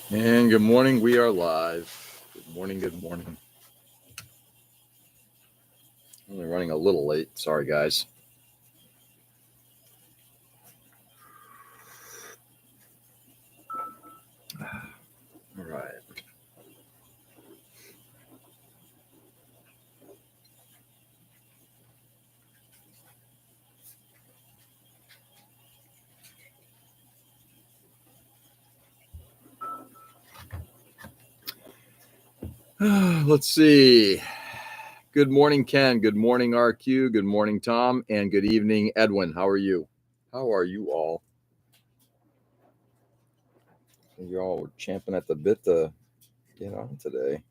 And good morning. We are live. Good morning. Good morning. Only running a little late. Sorry, guys. All right. Let's see. Good morning, Ken. Good morning, RQ. Good morning, Tom. And good evening, Edwin. How are you? How are you all? You're all champing at the bit to get on today.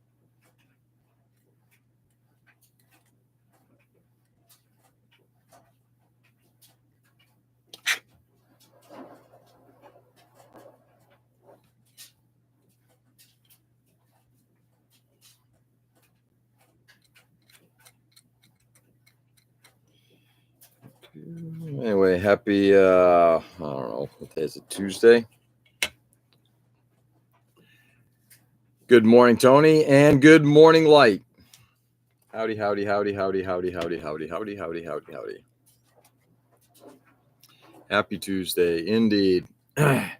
Anyway, happy, I don't know, what day is it? Tuesday? Good morning, Tony. And good morning, Light. Howdy, howdy, howdy, howdy, howdy, howdy, howdy, howdy, howdy, howdy, howdy. Happy Tuesday, indeed. At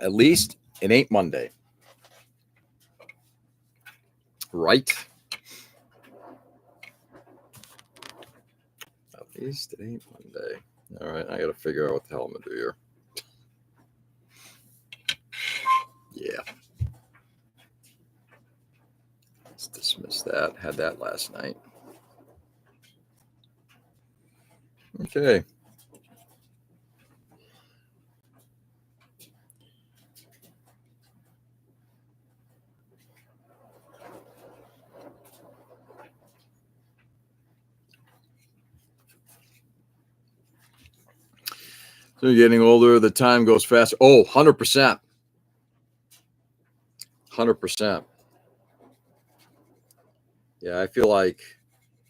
least it ain't Monday. Right? At least it ain't Monday. All right, I got to figure out what the hell I'm going to do here. Yeah. Let's dismiss that. Had that last night. Okay. So you're getting older, the time goes fast. Oh, 100%. 100%. Yeah, I feel like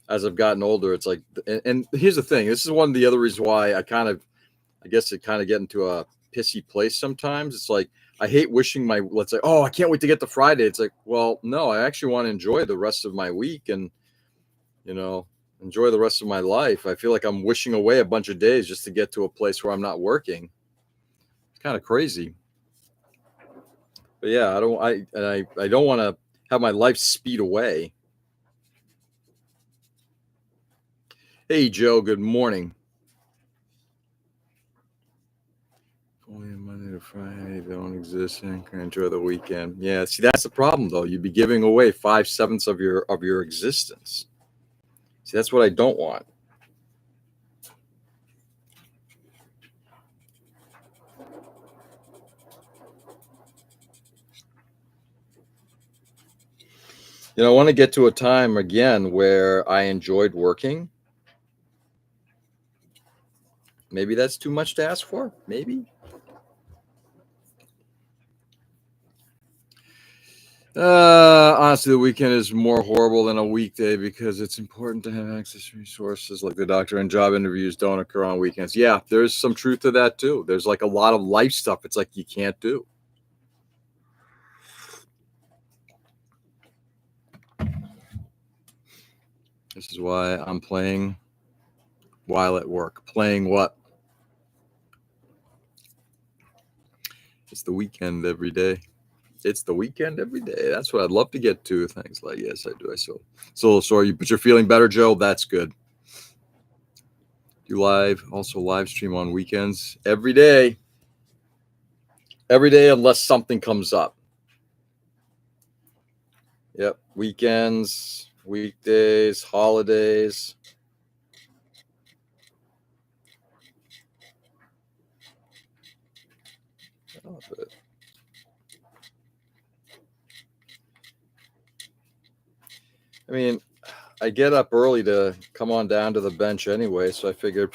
as I've gotten older, it's like, and here's the thing. This is one of the other reasons why I guess it kind of get into a pissy place sometimes. It's like, I hate wishing let's say, oh, I can't wait to get to Friday. It's like, well, no, I actually want to enjoy the rest of my week and, you know, enjoy the rest of my life. I feel like I'm wishing away a bunch of days just to get to a place where I'm not working. It's kind of crazy. But yeah, I don't want to have my life speed away. Hey Joe, good morning. Only Monday to Friday don't exist and can enjoy the weekend. Yeah, see that's the problem though. You'd be giving away 5/7 of your existence. See, that's what I don't want. I want to get to a time again where I enjoyed working. Maybe that's too much to ask for. Maybe. Honestly, the weekend is more horrible than a weekday because it's important to have access to resources like the doctor, and job interviews don't occur on weekends. Yeah, there's some truth to that too. There's like a lot of life stuff. It's like you can't do. This is why I'm playing while at work. Playing what? It's the weekend every day. It's the weekend every day. That's what I'd love to get to. Things like, yes, I do. I so sorry, but you're feeling better, Joe. That's good. You also live stream on weekends every day. Every day, unless something comes up. Yep. Weekends, weekdays, holidays. Oh, I mean, I get up early to come on down to the bench anyway, so I figured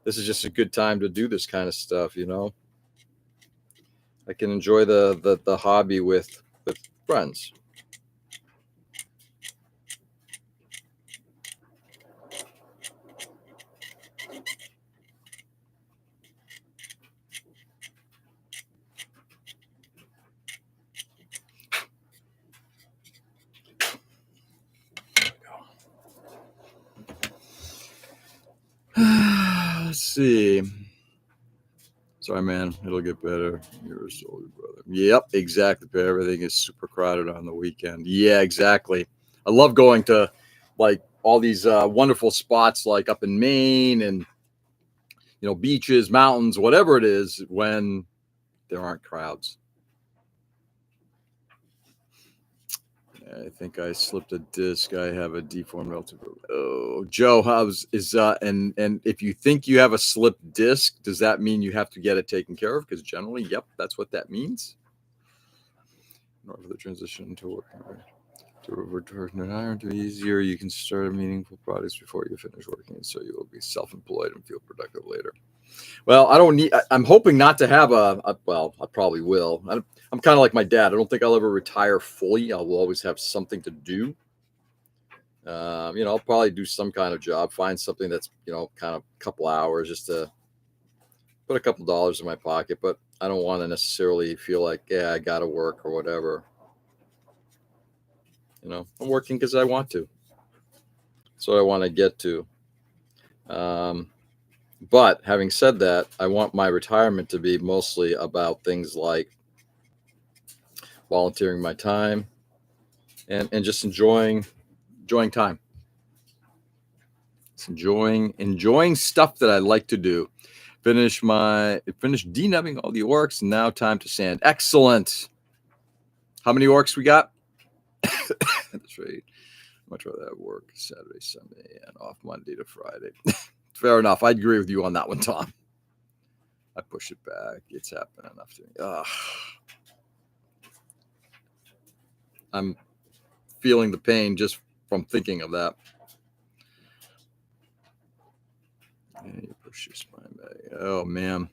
this is just a good time to do this kind of stuff. I can enjoy the hobby with friends. Let's see. Sorry, man. It'll get better. You're a soldier, brother. Yep, exactly. But everything is super crowded on the weekend. Yeah, exactly. I love going to like all these wonderful spots like up in Maine and beaches, mountains, whatever it is, when there aren't crowds. I think I slipped a disc. I have a deformed relative. Oh, Joe, and if you think you have a slipped disc, does that mean you have to get it taken care of? Because generally, yep, that's what that means. In order for the transition to work to return an iron to be easier, you can start meaningful projects before you finish working, so you will be self-employed and feel productive later. Well, I'm hoping not to have well, I probably will. I'm kind of like my dad. I don't think I'll ever retire fully. I will always have something to do. I'll probably do some kind of job, find something that's, kind of a couple hours just to put a couple dollars in my pocket, but I don't want to necessarily feel like, yeah, I got to work or whatever. I'm working because I want to. That's what I want to get to. But having said that, I want my retirement to be mostly about things like volunteering my time and just enjoying time. It's enjoying stuff that I like to do. Finish denubbing all the orcs. Now time to sand. Excellent. How many orcs we got? That's right. Much rather have work Saturday, Sunday, and off Monday to Friday. Fair enough. I'd agree with you on that one, Tom. I push it back. It's happened enough to me. I'm feeling the pain just from thinking of that. You push your spine back. Oh, man.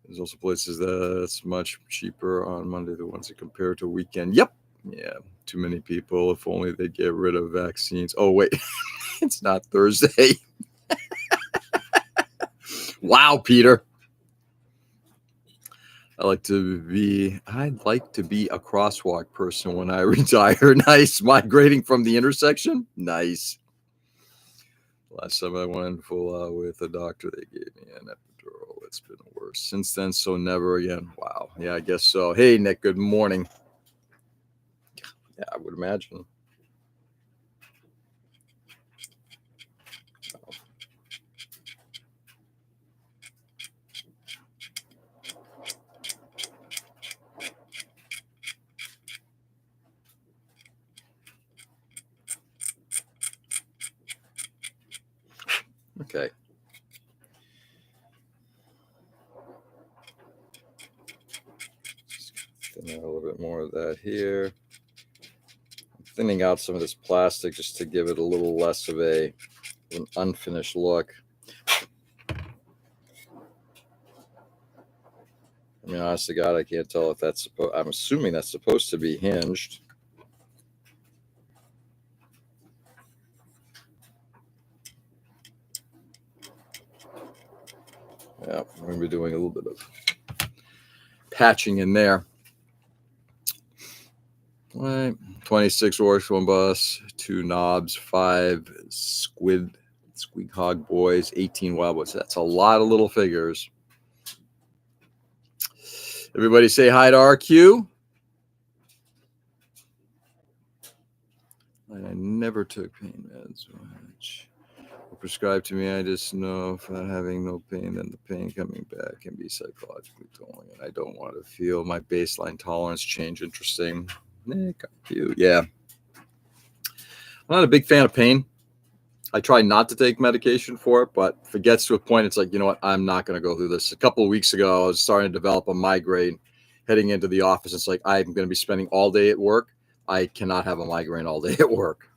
There's also places that's much cheaper on Monday, the ones that compare to weekend. Yep. Yeah. Too many people. If only they get rid of vaccines. Oh, wait. It's not Thursday. Wow, Peter. I'd like to be a crosswalk person when I retire. Nice. Migrating from the intersection. Nice. Last time I went full out with a doctor, they gave me an epidural. It's been worse since then, so never again. Wow. Yeah, I guess so. Hey, Nick, good morning. Yeah, I would imagine. Okay. Thin out a little bit more of that here. I'm thinning out some of this plastic just to give it a little less of an unfinished look. I mean, honest to God, I can't tell if that's I'm assuming that's supposed to be hinged. Yeah, I'm going to be doing a little bit of patching in there. Right. 26 orcs, 1 bus, 2 knobs, 5 squig hog boys, 18 wild boys. That's a lot of little figures. Everybody say hi to RQ. I never took pain meds. Much. Prescribed to me, I just know if I'm having no pain, then the pain coming back can be psychologically tolling, and I don't want to feel my baseline tolerance change. Interesting. Nick, yeah. I'm not a big fan of pain. I try not to take medication for it, but if it gets to a point, it's like, you know what, I'm not going to go through this. A couple of weeks ago, I was starting to develop a migraine heading into the office. It's like, I'm going to be spending all day at work. I cannot have a migraine all day at work.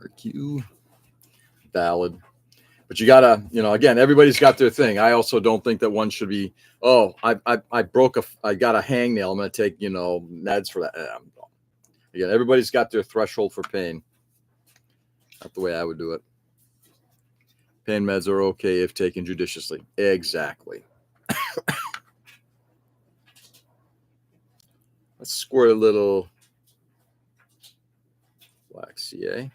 RQ. Valid. But you gotta, again, everybody's got their thing. I also don't think that one should be, I got a hangnail. I'm gonna take, meds for that. Again, everybody's got their threshold for pain. Not the way I would do it. Pain meds are okay if taken judiciously. Exactly. Let's squirt a little black CA.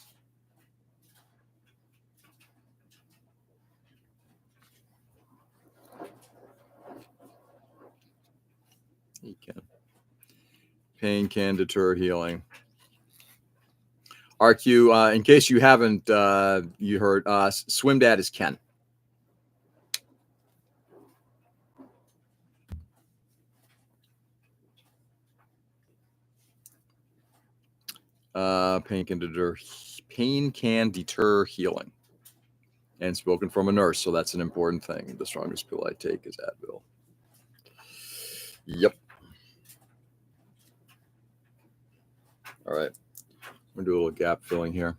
You can. Pain can deter healing. RQ, in case you haven't you heard, Swim Dad is Ken. Pain can deter healing. And spoken from a nurse, so that's an important thing. The strongest pill I take is Advil. Yep. All right. I'm going to do a little gap filling here.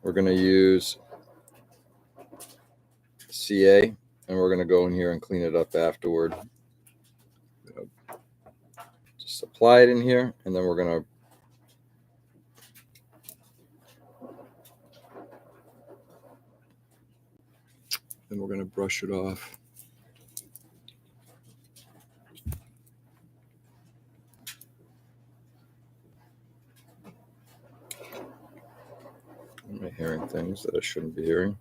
We're going to use CA, and we're going to go in here and clean it up afterward. Just apply it in here, and then we're going to brush it off. Am I hearing things that I shouldn't be hearing?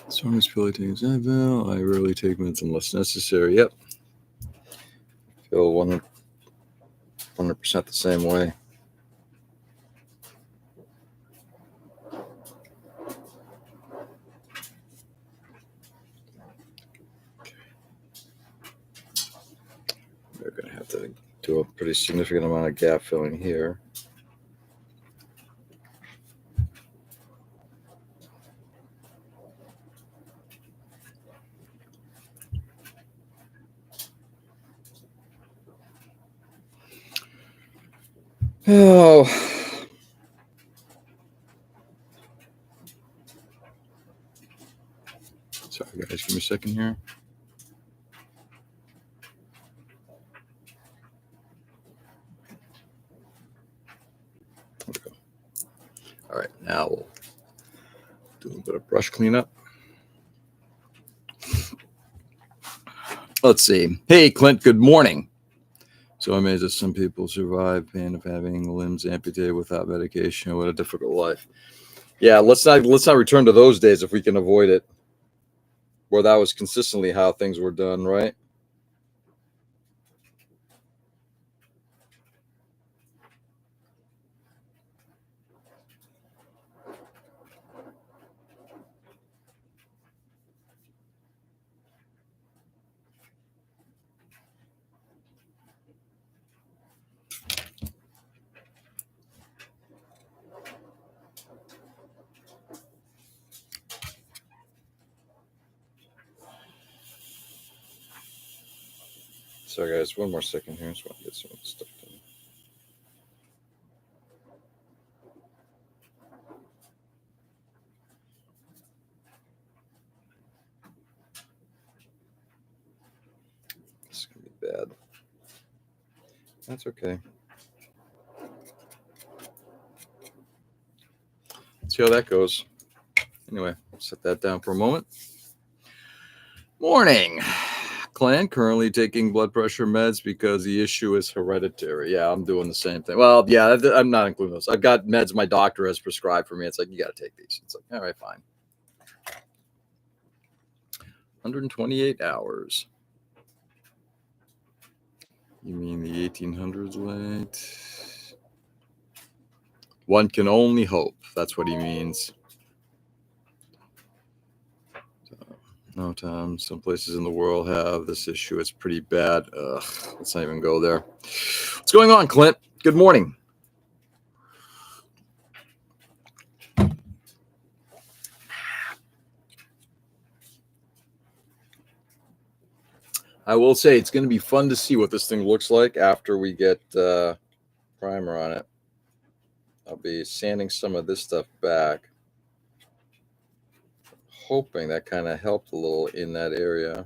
Strongest pill I take is Advil. I rarely take meds unless necessary. Yep. Feel 100% the same way. We're going to have to do a pretty significant amount of gap filling here. Oh. Sorry, guys. Give me a second here. There we go. All right. Now we'll do a little bit of brush cleanup. Let's see. Hey, Clint. Good morning. So amazed that some people survive pain of having limbs amputated without medication. What a difficult life. Yeah, let's not return to those days if we can avoid it, where that was consistently how things were done, right? Sorry, guys. One more second here. Just want to get some of this stuff done. This is going to be bad. That's okay. Let's see how that goes. Anyway, set that down for a moment. Morning. Clint, currently taking blood pressure meds because the issue is hereditary. Yeah, I'm doing the same thing. Well, yeah, I'm not including those. I've got meds my doctor has prescribed for me. It's like, you got to take these. It's like, all right, fine. 128 hours. You mean the 1800s late? One can only hope. That's what he means. No, Tom. Some places in the world have this issue. It's pretty bad. Ugh, let's not even go there. What's going on, Clint? Good morning. I will say it's going to be fun to see what this thing looks like after we get primer on it. I'll be sanding some of this stuff back, hoping that kind of helped a little in that area.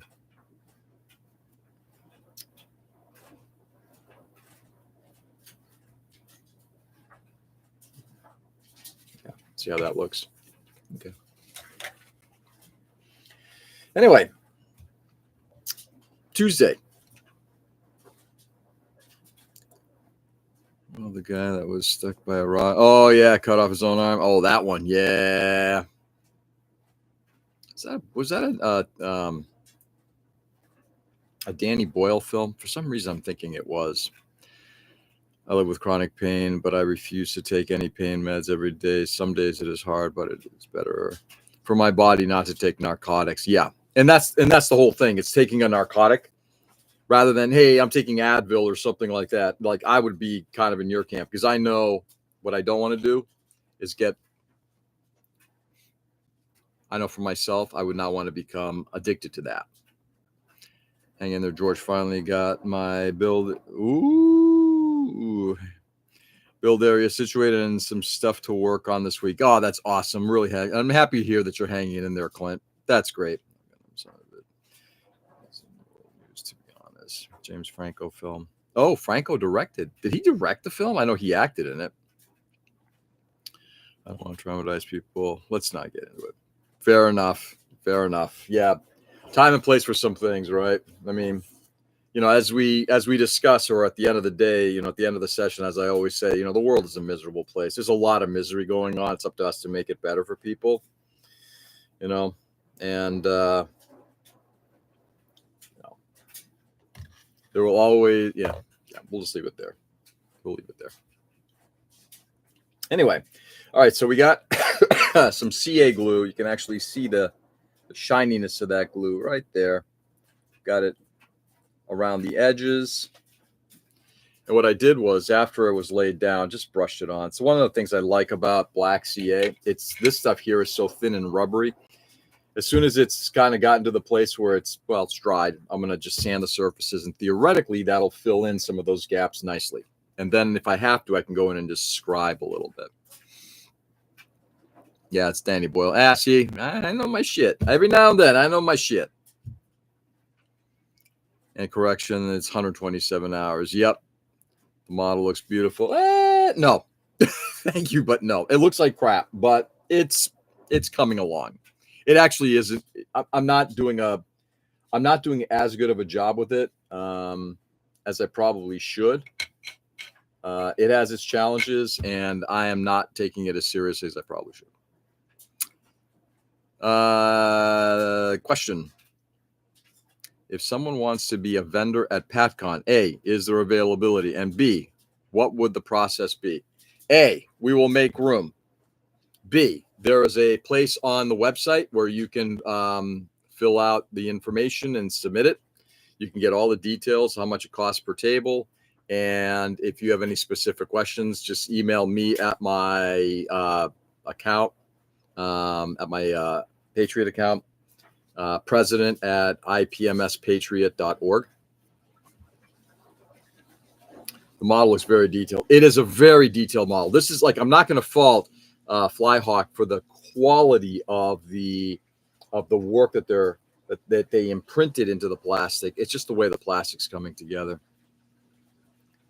See how that looks. Okay. Anyway, Tuesday. Oh, the guy that was stuck by a rock. Oh, yeah, cut off his own arm. Oh, that one. Yeah. Was that a Danny Boyle film? For some reason, I'm thinking it was. I live with chronic pain, but I refuse to take any pain meds every day. Some days it is hard, but it is better for my body not to take narcotics. Yeah. And that's the whole thing. It's taking a narcotic rather than, hey, I'm taking Advil or something like that. Like I would be kind of in your camp because I know what I don't want to do is I know for myself, I would not want to become addicted to that. Hang in there, George. Finally got my build. Ooh. Build area situated and some stuff to work on this week. Oh, that's awesome. Really, I'm happy to hear that you're hanging in there, Clint. That's great. To be honest, James Franco film. Oh, Franco directed. Did he direct the film? I know he acted in it. I don't want to traumatize people. Let's not get into it. Fair enough. Fair enough. Yeah. Time and place for some things, right? I mean, as we discuss, or at the end of the day, at the end of the session, as I always say, the world is a miserable place. There's a lot of misery going on. It's up to us to make it better for people, and there will always, we'll just leave it there. We'll leave it there. Anyway, all right, so we got some CA glue. You can actually see the shininess of that glue right there. Got it around the edges. And what I did was, after it was laid down, just brushed it on. So one of the things I like about black CA, this stuff here is so thin and rubbery. As soon as it's kind of gotten to the place where it's dried, I'm going to just sand the surfaces, and theoretically that'll fill in some of those gaps nicely. And then if I have to, I can go in and just scribe a little bit. Yeah, it's Danny Boyle. See, I know my shit. Every now and then, I know my shit. And correction, it's 127 hours. Yep. The model looks beautiful. No. Thank you, but no. It looks like crap, but it's coming along. It actually isn't. I'm not doing as good of a job with it as I probably should. It has its challenges, and I am not taking it as seriously as I probably should. Question. If someone wants to be a vendor at PatCon, A, is there availability? And B, what would the process be? A, we will make room. B, there is a place on the website where you can fill out the information and submit it. You can get all the details, how much it costs per table. And if you have any specific questions, just email me at my account, at my Patriot account. President at ipmspatriot.org. The model is very detailed. It is a very detailed model. This is I'm not going to fault Flyhawk for the quality of the work that they imprinted into the plastic. It's just the way the plastic's coming together.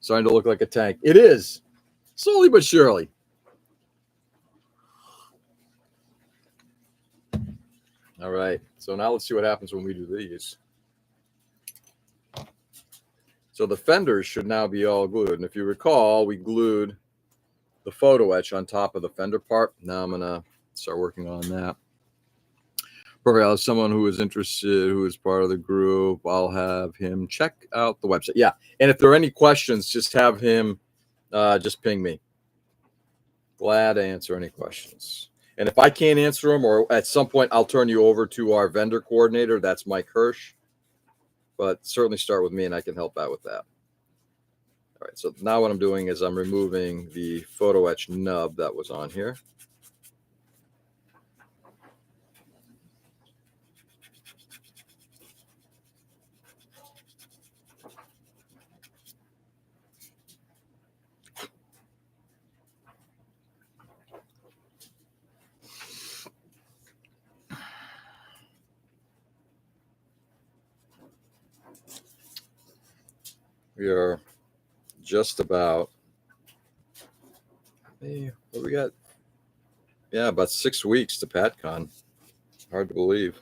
Starting to look like a tank. It is, slowly but surely. All right, so now let's see what happens when we do these. So the fenders should now be all glued. And if you recall, we glued the photo etch on top of the fender part. Now I'm going to start working on that. Perfect. I'll have someone who is interested, who is part of the group. I'll have him check out the website. Yeah, and if there are any questions, just have him just ping me. Glad to answer any questions. And if I can't answer them, or at some point, I'll turn you over to our vendor coordinator. That's Mike Hirsch. But certainly start with me, and I can help out with that. All right, so now what I'm doing is I'm removing the photo etch nub that was on here. We are just about, what we got? Yeah, about 6 weeks to PatCon. Hard to believe.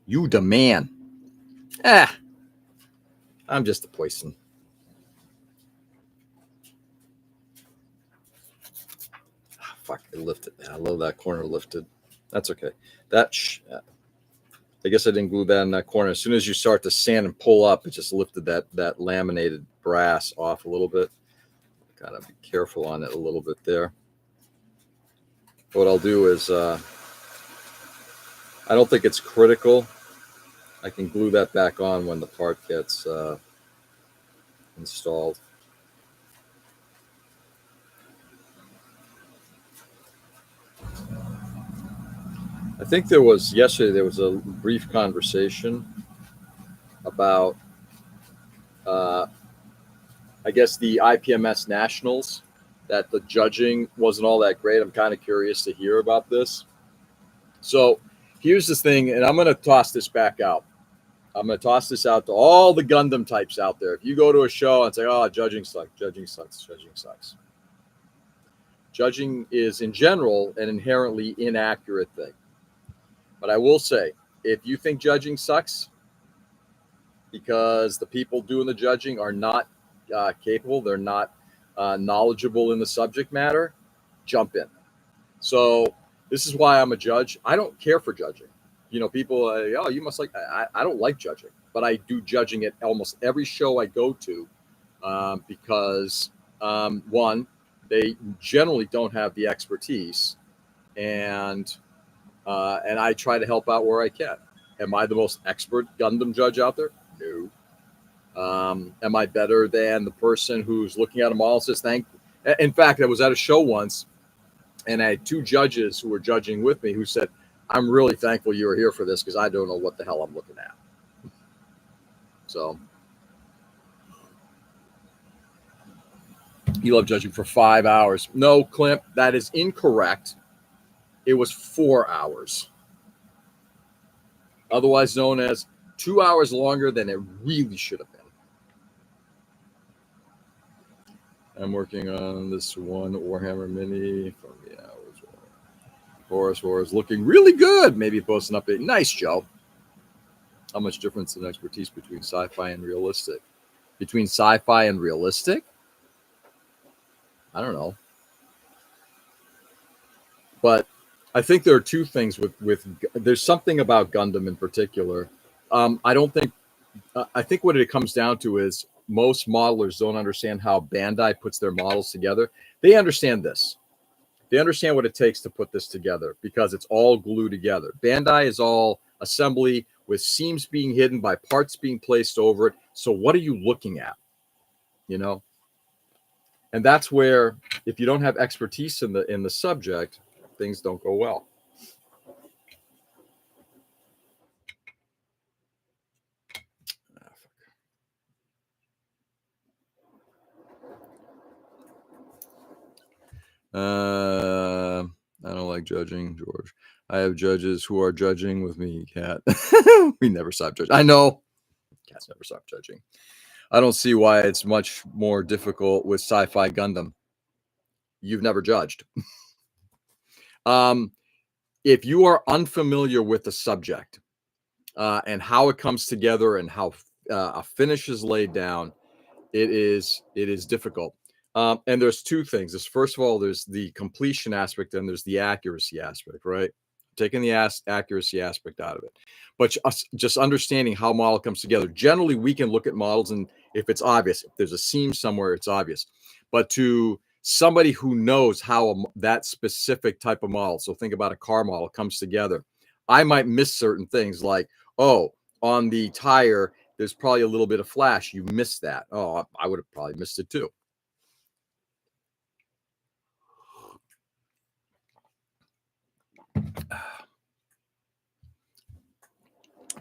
You the man. I'm just a poison. Fuck, it lifted. I love that corner lifted. That's okay. I guess I didn't glue that in that corner. As soon as you start to sand and pull up, it just lifted that laminated brass off a little bit. Gotta be careful on it a little bit there. What I'll do is, I don't think it's critical. I can glue that back on when the part gets installed. I think yesterday there was a brief conversation about, I guess, the IPMS Nationals, that the judging wasn't all that great. I'm kind of curious to hear about this. So here's the thing, and I'm going to toss this back out. I'm going to toss this out to all the Gundam types out there. If you go to a show and say, oh, judging sucks, judging sucks, judging sucks. Judging is, in general, an inherently inaccurate thing. But I will say, if you think judging sucks because the people doing the judging are not capable, they're not knowledgeable in the subject matter, jump in. So this is why I'm a judge. I don't care for judging. You know, people, oh, you must like, I don't like judging, but I do judging at almost every show I go to because, one, they generally don't have the expertise, and I try to help out where I can. Am I the most expert Gundam judge out there? No. Am I better than the person who's looking at a model and says, thank you? In fact, I was at a show once, and I had two judges who were judging with me who said, I'm really thankful you were here for this because I don't know what the hell I'm looking at. So you love judging for 5 hours. No, Clint, that is incorrect. It was 4 hours. Otherwise known as 2 hours longer than it really should have been. I'm working on this one Warhammer Mini from the hours. Horus Wars looking really good. Maybe post an update. Nice, Joe. How much difference in expertise between sci-fi and realistic? Between sci-fi and realistic? I don't know. But I think there are two things with there's something about Gundam in particular. I don't think I think what it comes down to is most modelers don't understand how Bandai puts their models together. They understand this. They understand what it takes to put this together because it's all glued together. Bandai is all assembly with seams being hidden by parts being placed over it. So what are you looking at? You know? And that's where if you don't have expertise in the subject, things don't go well. I don't like judging, George. I have judges who are judging with me, Cat. We never stop judging. I know. Cats never stop judging. I don't see why it's much more difficult with Sci-Fi Gundam. You've never judged. If you are unfamiliar with the subject and how it comes together and how a finish is laid down, it is difficult. And there's two things. First of all, there's the completion aspect and there's the accuracy aspect, right? Taking the accuracy aspect out of it. But just understanding how a model comes together. Generally, we can look at models, and if it's obvious, if there's a seam somewhere, it's obvious. But to somebody who knows how that specific type of model, so think about a car model, comes together, I might miss certain things like, oh, on the tire, there's probably a little bit of flash. You missed that. Oh, I would have probably missed it too.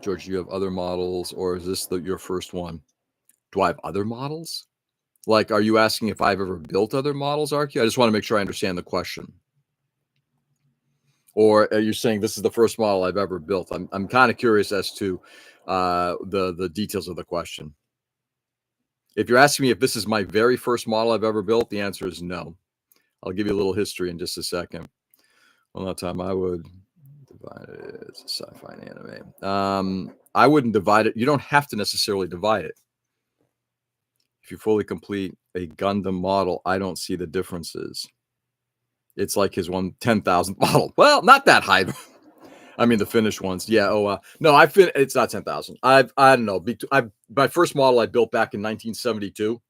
George, do you have other models, or is this your first one? Do I have other models? Like, are you asking if I've ever built other models, Archie? I just want to make sure I understand the question. Or are you saying this is the first model I've ever built? I'm kind of curious as to the details of the question. If you're asking me if this is my very first model I've ever built, the answer is no. I'll give you a little history in just a second. Well, that time I would divide it as a sci-fi and anime. I wouldn't divide it. You don't have to necessarily divide it. If you fully complete a Gundam model, I don't see the differences. It's like his 10,000th model. Well, not that high. I mean, the finished ones. Yeah. Oh, no, it's not 10,000. I don't know. My first model I built back in 1972.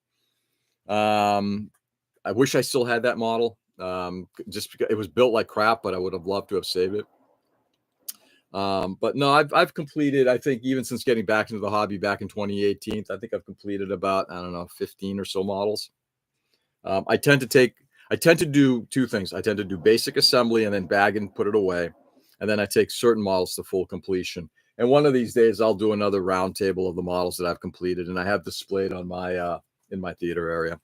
I wish I still had that model. Just because it was built like crap, but I would have loved to have saved it. But no, I've completed, I think, even since getting back into the hobby back in 2018, I think I've completed about, I don't know, 15 or so models. I tend to do two things. I tend to do basic assembly and then bag and put it away. And then I take certain models to full completion. And one of these days I'll do another round table of the models that I've completed, and I have displayed on my in my theater area.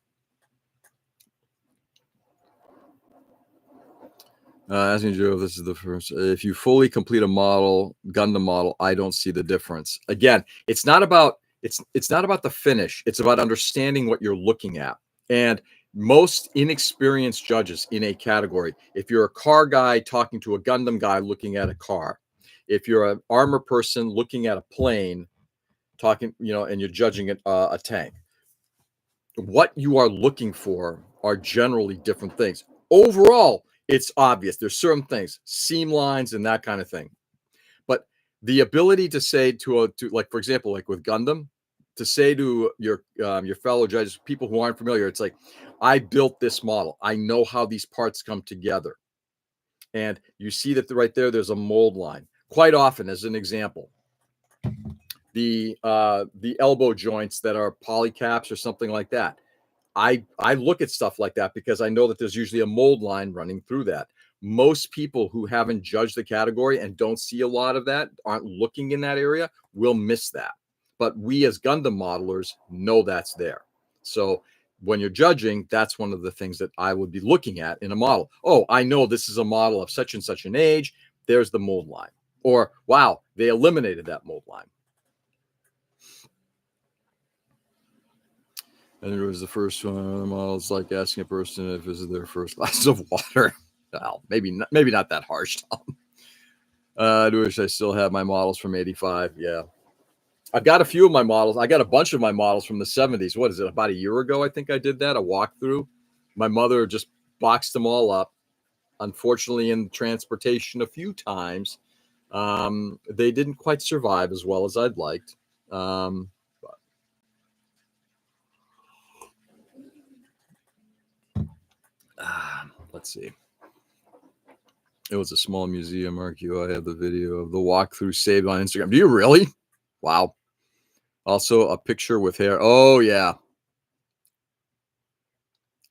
Asking Joe if this is the first. If you fully complete a model, Gundam model, I don't see the difference. Again, it's not about the finish. It's about understanding what you're looking at. And most inexperienced judges in a category, if you're a car guy talking to a Gundam guy looking at a car, if you're an armor person looking at a plane, talking, and you're judging a tank, what you are looking for are generally different things. Overall, it's obvious. There's certain things, seam lines and that kind of thing. But the ability to say to like, for example, like with Gundam, to say to your fellow judges, people who aren't familiar, it's like, I built this model. I know how these parts come together. And you see that right there, there's a mold line. Quite often, as an example, the elbow joints that are polycaps or something like that. I look at stuff like that because I know that there's usually a mold line running through that. Most people who haven't judged the category and don't see a lot of that, aren't looking in that area, will miss that. But we as Gundam modelers know that's there. So when you're judging, that's one of the things that I would be looking at in a model. Oh, I know this is a model of such and such an age. There's the mold line. Or, wow, they eliminated that mold line. And it was the first one of the models, like asking a person if this is their first glass of water. Well, maybe not that harsh. I wish I still have my models from 85. Yeah. I've got a few of my models. I got a bunch of my models from the 70s. What is it? About a year ago, I think I did that, a walkthrough. My mother just boxed them all up. Unfortunately, in transportation a few times, they didn't quite survive as well as I'd liked. Let's see. It was a small museum, RQ. I have the video of the walkthrough saved on Instagram. Do you really? Wow. Also, a picture with hair. Oh, yeah.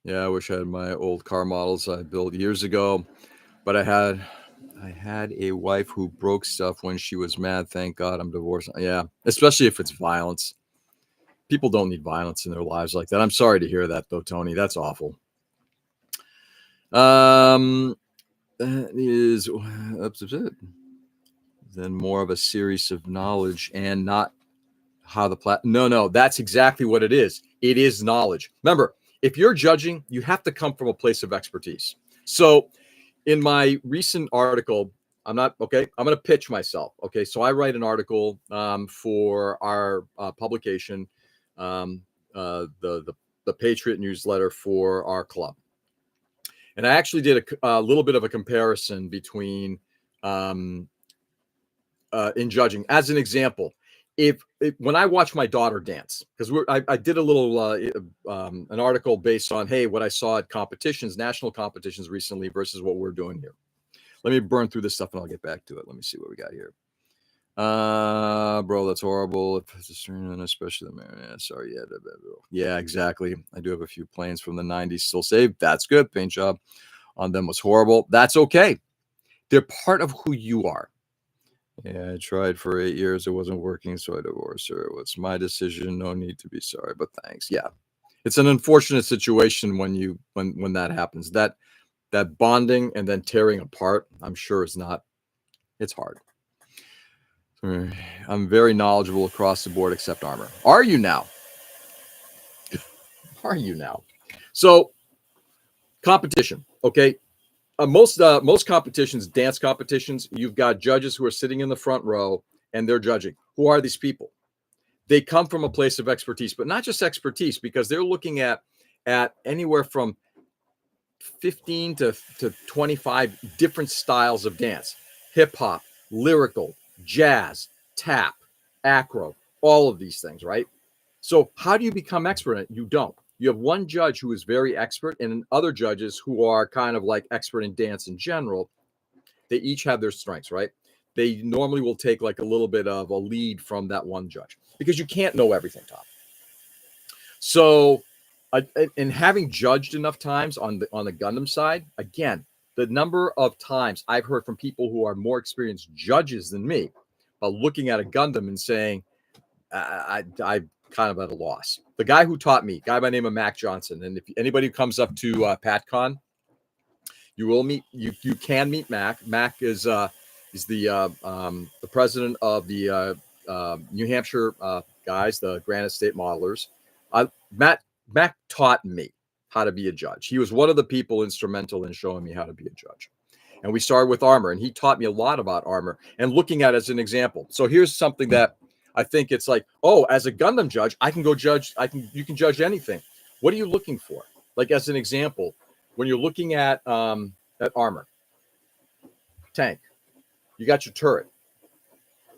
Yeah, I wish I had my old car models I built years ago, but I had a wife who broke stuff when she was mad. Thank God I'm divorced. Yeah, especially if it's violence. People don't need violence in their lives like that. I'm sorry to hear that, though, Tony. That's awful. That is then more of a series of knowledge and not how the No, that's exactly what it is. It is knowledge. Remember, if you're judging, you have to come from a place of expertise. So in my recent article, I'm going to pitch myself. Okay. So I write an article for our publication, the Patriot newsletter for our club. And I actually did a little bit of a comparison between in judging. As an example, if when I watch my daughter dance, because I did a little an article based on, hey, what I saw at competitions, national competitions recently versus what we're doing here. Let me burn through this stuff and I'll get back to it. Let me see what we got here. Bro, that's horrible. If it's a string, especially the man. Yeah, sorry. Yeah, exactly. I do have a few planes from the 90s still saved. That's good. Paint job on them was horrible. That's okay. They're part of who you are. Yeah, I tried for 8 years. It wasn't working, so I divorced her. It was my decision. No need to be sorry, but thanks. Yeah. It's an unfortunate situation when that happens. That bonding and then tearing apart, I'm sure is not it's hard. I'm very knowledgeable across the board except armor. Are you now? Are you now? So, competition, okay? Most competitions, dance competitions, you've got judges who are sitting in the front row and they're judging. Who are these people? They come from a place of expertise, but not just expertise, because they're looking at anywhere from 15 to 25 different styles of dance: hip hop, lyrical, jazz, tap, acro, all of these things, right? So, how do you become expert in it? You don't. You have one judge who is very expert, and other judges who are kind of like expert in dance in general. They each have their strengths, right? They normally will take like a little bit of a lead from that one judge because you can't know everything, Tom. So, and having judged enough times on the Gundam side, again, the number of times I've heard from people who are more experienced judges than me, looking at a Gundam and saying, I kind of at a loss. The guy who taught me, guy by the name of Mac Johnson, and if anybody who comes up to PatCon, you will meet you can meet Mac. Mac is the president of the New Hampshire guys, the Granite State Modelers. Mac taught me how to be a judge. He was one of the people instrumental in showing me how to be a judge. And we started with armor, and he taught me a lot about armor and looking at it as an example. So here's something that I think it's like, oh, as a Gundam judge, I can go judge. You can judge anything. What are you looking for? Like as an example, when you're looking at armor, tank, you got your turret.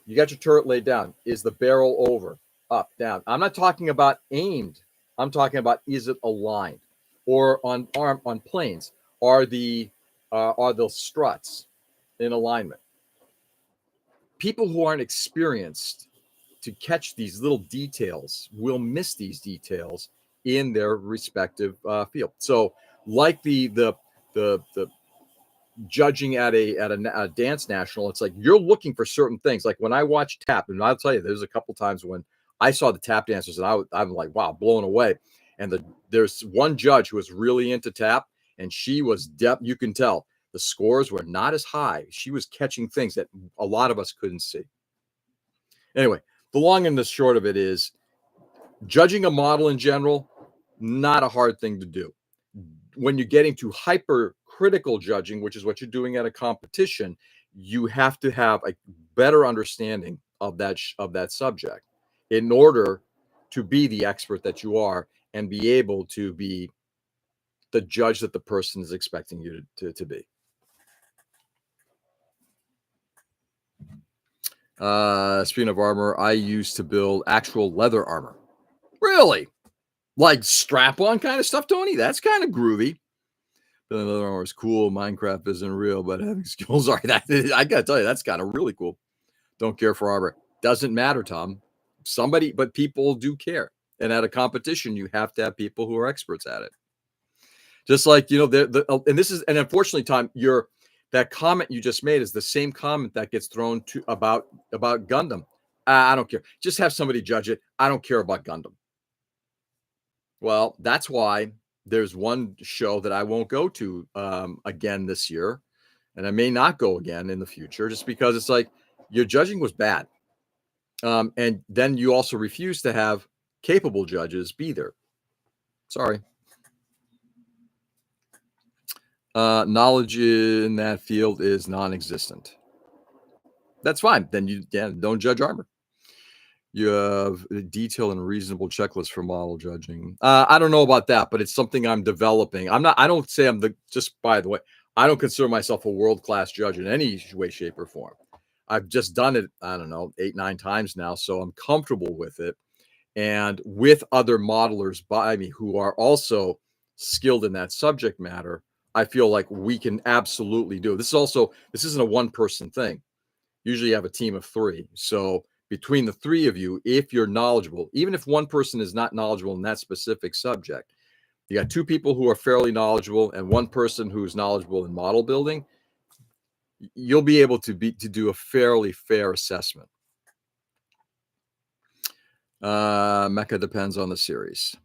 You got your turret laid down. Is the barrel over, up, down? I'm not talking about aimed. I'm talking about, is it aligned? Or on planes, are the struts in alignment? People who aren't experienced to catch these little details will miss these details in their respective field. So, like the judging at a dance national, it's like you're looking for certain things. Like when I watch tap, and I'll tell you, there's a couple times when I saw the tap dancers, and I'm like, wow, blown away. And there's one judge who was really into tap, and she was you can tell the scores were not as high. She was catching things that a lot of us couldn't see. Anyway, the long and the short of it is, judging a model in general, not a hard thing to do. When you're getting to hypercritical judging, which is what you're doing at a competition, you have to have a better understanding of that subject in order to be the expert that you are and be able to be the judge that the person is expecting you to be. Speaking of armor, I used to build actual leather armor. Really? Like strap-on kind of stuff, Tony? That's kind of groovy. Building leather armor is cool. Minecraft isn't real, but having skills are. That I gotta tell you, that's kind of really cool. Don't care for armor. Doesn't matter, Tom. But people do care. And at a competition, you have to have people who are experts at it. Just like, and this is, and unfortunately, Tom, that comment you just made is the same comment that gets thrown to about Gundam. I don't care. Just have somebody judge it. I don't care about Gundam. Well, that's why there's one show that I won't go to again this year, and I may not go again in the future, just because it's like your judging was bad, and then you also refuse to have capable judges be there. Sorry. Knowledge in that field is non-existent. That's fine. Then don't judge armor. You have a detailed and reasonable checklist for model judging. I don't know about that, but it's something I'm developing. I don't say just by the way, I don't consider myself a world-class judge in any way, shape, or form. I've just done it, I don't know, 8, 9 times now. So I'm comfortable with it. And with other modelers by me who are also skilled in that subject matter, I feel like we can absolutely do it. This isn't a one-person thing. Usually you have a team of 3. So between the 3 of you, if you're knowledgeable, even if one person is not knowledgeable in that specific subject, you got 2 people who are fairly knowledgeable and one person who's knowledgeable in model building, you'll be able to do a fairly fair assessment. Mecha depends on the series.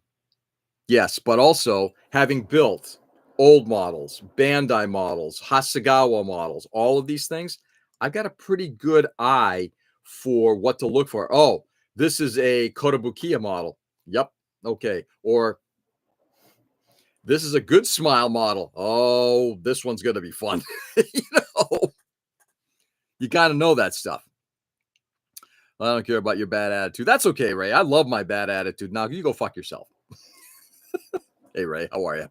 Yes, but also having built old models, Bandai models, Hasegawa models, all of these things, I've got a pretty good eye for what to look for. Oh, this is a Kotobukiya model. Yep. Okay. Or this is a Good Smile model. Oh, this one's going to be fun. You kind of know that stuff. I don't care about your bad attitude. That's okay, Ray. I love my bad attitude. Now you go fuck yourself. Hey, Ray, how are you?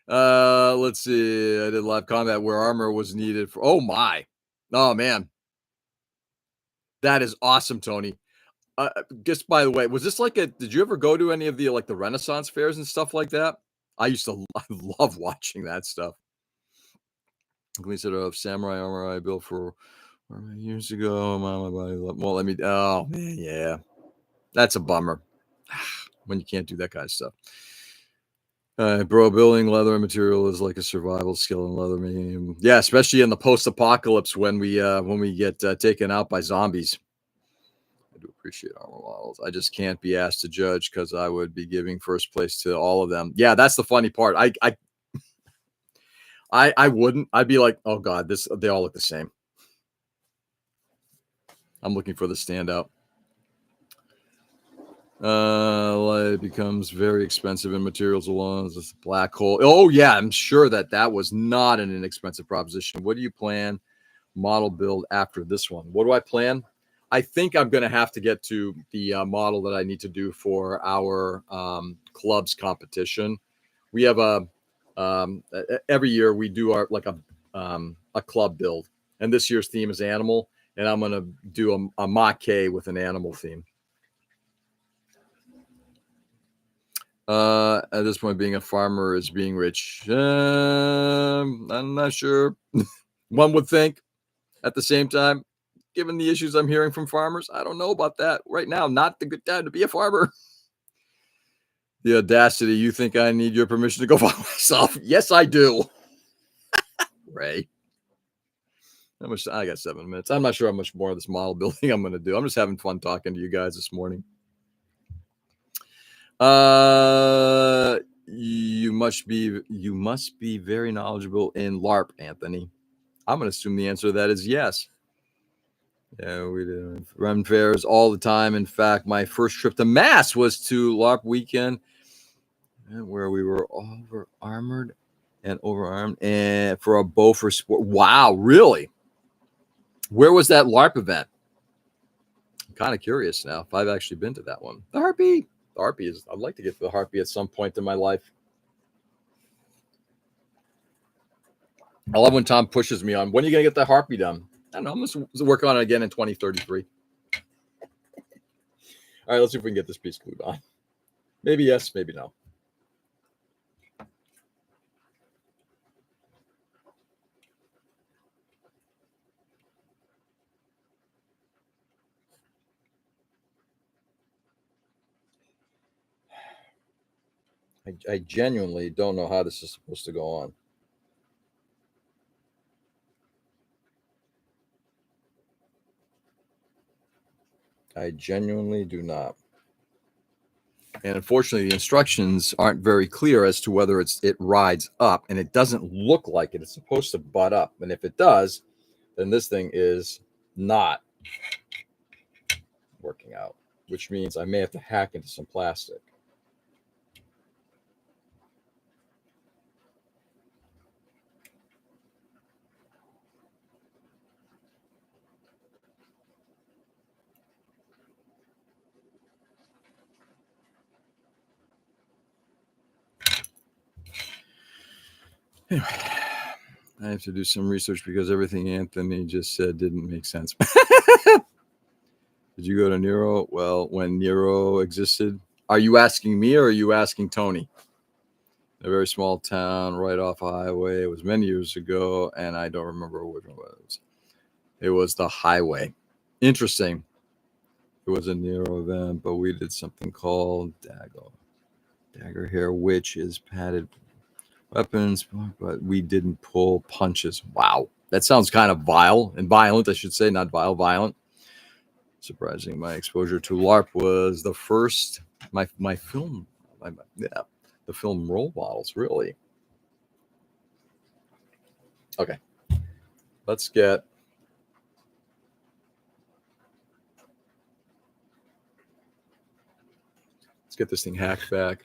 Let's see. I did live combat where armor was needed for. Oh my. Oh man. That is awesome, Tony. Just by the way, was this like a? Did you ever go to any of the like the Renaissance fairs and stuff like that? I love watching that stuff. Instead of samurai armor I built for years ago. My body. Well, let me. Oh man, yeah, that's a bummer when you can't do that kind of stuff. Bro, building leather material is like a survival skill in leather making. Yeah, especially in the post-apocalypse when we get taken out by zombies. I do appreciate armor models. I just can't be asked to judge because I would be giving first place to all of them. Yeah, that's the funny part. I wouldn't. I'd be like, oh god, they all look the same. I'm looking for the standout. It becomes very expensive in materials alone as a black hole. Oh yeah, I'm sure that was not an inexpensive proposition. What do you plan model build after this one? What do I plan? I think I'm going to have to get to the model that I need to do for our club's competition. We have every year we do our like a club build, and this year's theme is animal, and I'm going to do a Maquet with an animal theme. At this point, being a farmer is being rich. I'm not sure. One would think. At the same time, given the issues I'm hearing from farmers, I don't know about that right now. Not the good time to be a farmer. The audacity. You think I need your permission to go by myself? Yes, I do. Ray. I got 7 minutes. I'm not sure how much more of this model building I'm going to do. I'm just having fun talking to you guys this morning. You must be very knowledgeable in LARP, Anthony. I'm going to assume the answer to that is yes. Yeah, we do run fairs all the time. In fact, my first trip to Mass was to LARP weekend, where we were armored and overarmed, and for a bow for sport. Wow, really? Where was that LARP event? I'm kind of curious now if I've actually been to that one. The Harpy. I'd like to get to the Harpy at some point in my life. I love when Tom pushes me on, when are you going to get the Harpy done? I don't know. I'm going to work on it again in 2033. All right, let's see if we can get this piece glued on. Maybe yes, maybe no. I genuinely don't know how this is supposed to go on. I genuinely do not. And unfortunately, the instructions aren't very clear as to whether it rides up, and it doesn't look like it. It's supposed to butt up. And if it does, then this thing is not working out, which means I may have to hack into some plastic. Anyway, I have to do some research because everything Anthony just said didn't make sense. Did you go to Nero? Well, when Nero existed. Are you asking me or are you asking Tony? A very small town right off a highway. It was many years ago, and I don't remember which one it was. It was the highway. Interesting. It was a Nero event, but we did something called Dagger Hair, which is padded. Weapons, but we didn't pull punches. Wow. That sounds kind of vile and violent, I should say, not vile, violent. Surprising. My exposure to LARP was the first, my film, yeah, the film role models, really. Okay. Let's get this thing hacked back.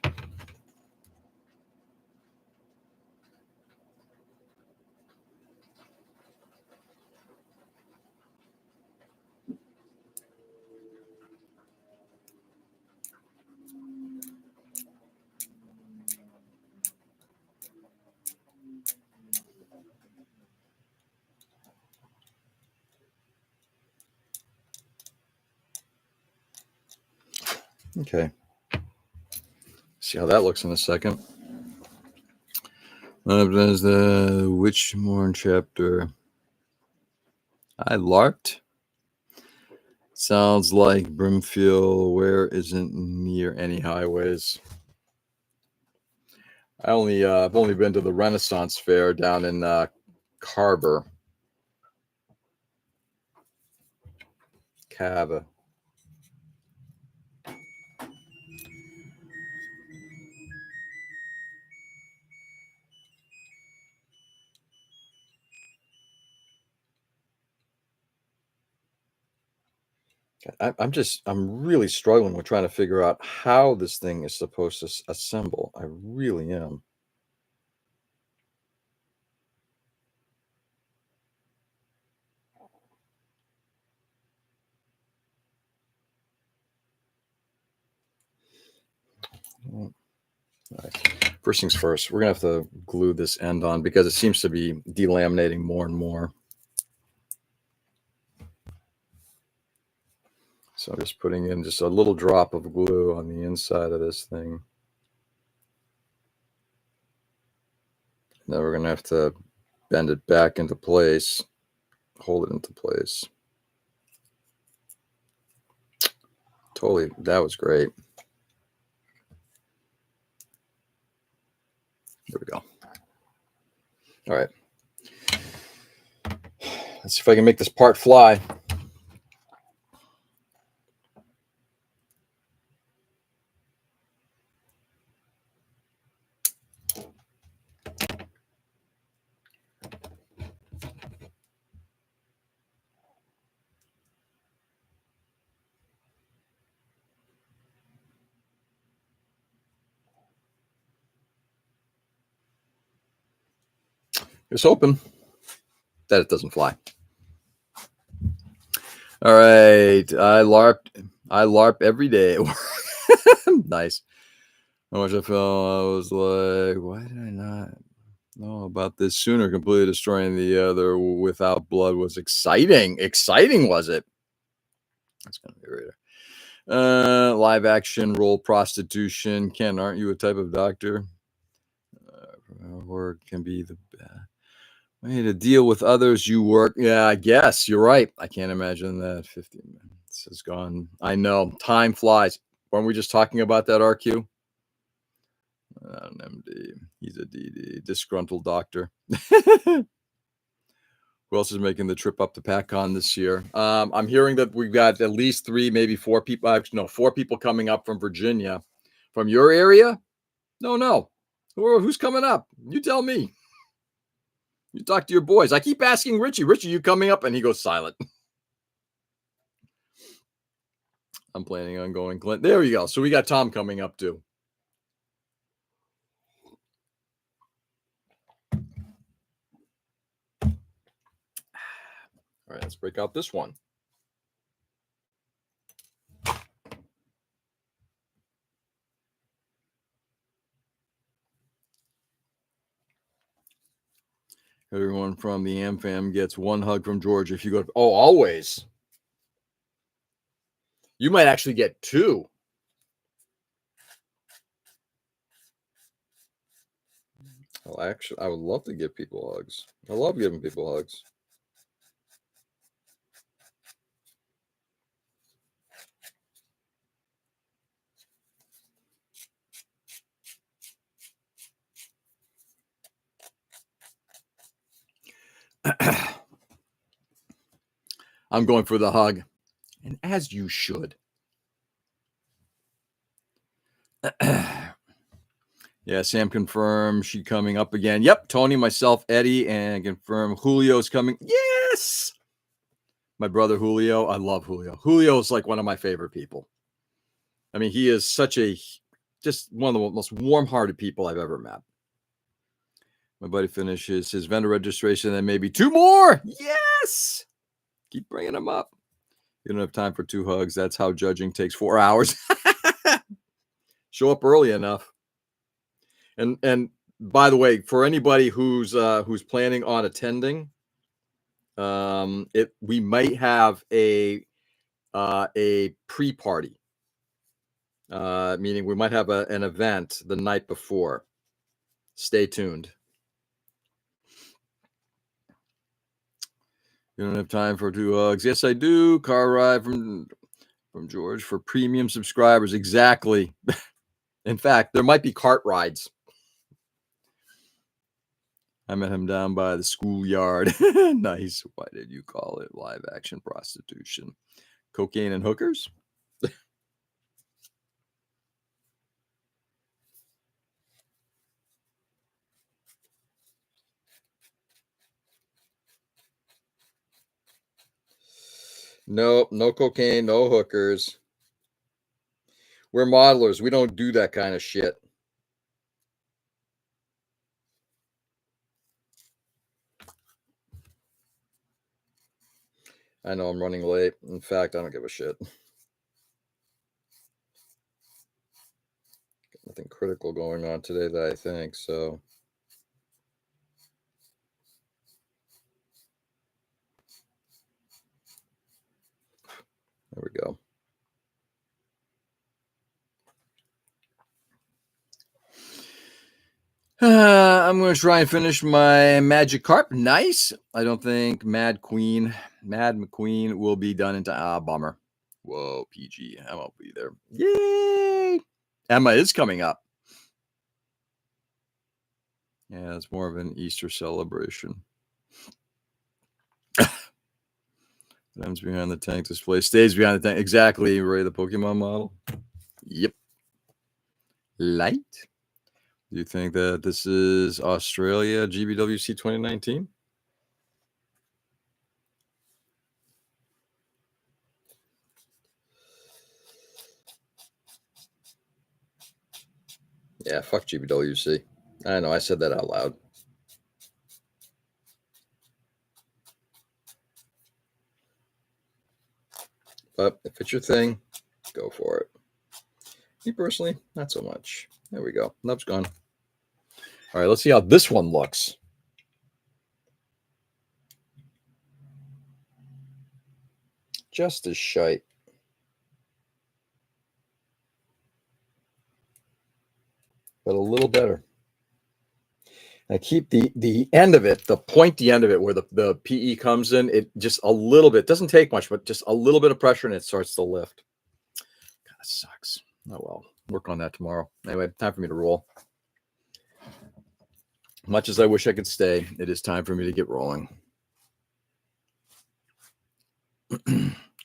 Okay. See how that looks in a second. There's the Witchmorn chapter. I LARPed. Sounds like Brimfield, where isn't near any highways. I've only been to the Renaissance Fair down in Carver. Cava. I'm really struggling with trying to figure out how this thing is supposed to assemble. I really am. All right. First things first, we're gonna have to glue this end on because it seems to be delaminating more and more. So I'm just putting in just a little drop of glue on the inside of this thing. Now we're gonna have to bend it back into place, hold it into place. Totally, that was great. There we go. All right. Let's see if I can make this part fly. Just hoping that it doesn't fly. All right. I LARP every day. Nice. How much I felt, I was like, why did I not know about this sooner? Completely destroying the other without blood was exciting. Exciting, was it? That's gonna be right. Live action role prostitution. Ken, aren't you a type of doctor? Work can be the way to deal with others you work. Yeah, I guess you're right. I can't imagine that 15 minutes has gone. I know time flies. Weren't we just talking about that, RQ? An MD. He's a DD. Disgruntled doctor. Who else is making the trip up to PACCON this year? I'm hearing that we've got at least 3, maybe 4 people. Actually, no, 4 people coming up from Virginia. From your area? No. Who's coming up? You tell me. You talk to your boys. I keep asking Richie, you coming up? And he goes silent. I'm planning on going, Clint. There you go. So we got Tom coming up too. All right, let's break out this one. Everyone from the AmFam gets 1 hug from George if you go. Oh, always. You might actually get 2. Well, actually, I would love to give people hugs. I love giving people hugs. I'm going for the hug. And as you should. Yeah, Sam confirmed she coming up again. Yep, Tony, myself, Eddie, and confirm Julio's coming. Yes! My brother Julio. I love Julio. Julio is like one of my favorite people. I mean, he is just one of the most warm-hearted people I've ever met. My buddy finishes his vendor registration and maybe 2 more. Yes! Keep bringing them up. You don't have time for 2 hugs. That's how judging takes 4 hours. Show up early enough. And by the way, for anybody who's planning on attending, we might have a pre-party, meaning we might have an event the night before. Stay tuned. You don't have time for 2 hugs. Yes, I do. Car ride from George for premium subscribers. Exactly. In fact, there might be cart rides. I met him down by the schoolyard. Nice. Why did you call it live action prostitution? Cocaine and hookers? No cocaine, no hookers. We're modelers. We don't do that kind of shit. I know I'm running late. In fact, I don't give a shit. Got nothing critical going on today that I think, so. There we go. I'm going to try and finish my Magikarp. Nice. I don't think Mad McQueen will be done in time. Bummer. Whoa, PG. I won't be there. Yay! Emma is coming up. Yeah, it's more of an Easter celebration. Items behind the tank display. Stays behind the tank. Exactly, Ray, the Pokemon model. Yep. Light. Do you think that this is Australia GBWC 2019? Yeah, fuck GBWC. I know, I said that out loud. But if it's your thing, go for it. Me personally, not so much. There we go. Nub's gone. All right, let's see how this one looks. Just as shite. But a little better. I keep the end of it, the pointy end of it where the PE comes in, it just a little bit, doesn't take much, but just a little bit of pressure and it starts to lift. Kind of sucks. Oh well, work on that tomorrow. Anyway, time for me to roll. Much as I wish I could stay, it is time for me to get rolling.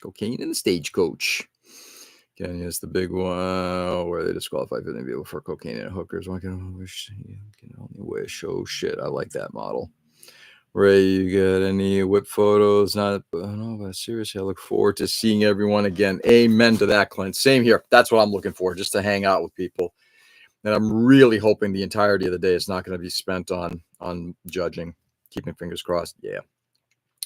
Cocaine in the stagecoach. Kenya is the big one where they disqualified people for cocaine and hookers. One can only wish. Oh shit, I like that model. Ray, you got any whip photos? No, but seriously, I look forward to seeing everyone again. Amen to that, Clint. Same here. That's what I'm looking for, just to hang out with people. And I'm really hoping the entirety of the day is not going to be spent on judging. Keeping fingers crossed. Yeah.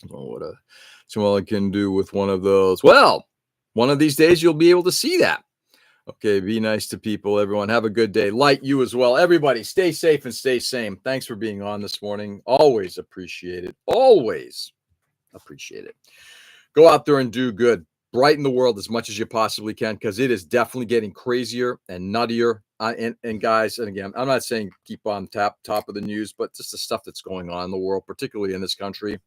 Well, what I can do with one of those. Well, one of these days you'll be able to see that. Okay, be nice to people, everyone. Have a good day. Light, you as well. Everybody, stay safe and stay sane. Thanks for being on this morning. Always appreciate it. Always appreciate it. Go out there and do good. Brighten the world as much as you possibly can, because it is definitely getting crazier and nuttier. And guys, and again, I'm not saying keep on top of the news, but just the stuff that's going on in the world, particularly in this country,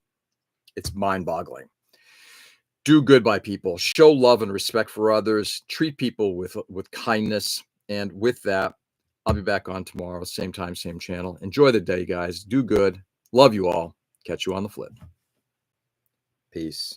it's mind-boggling. Do good by people. Show love and respect for others. Treat people with kindness. And with that, I'll be back on tomorrow, same time, same channel. Enjoy the day, guys. Do good. Love you all. Catch you on the flip. Peace.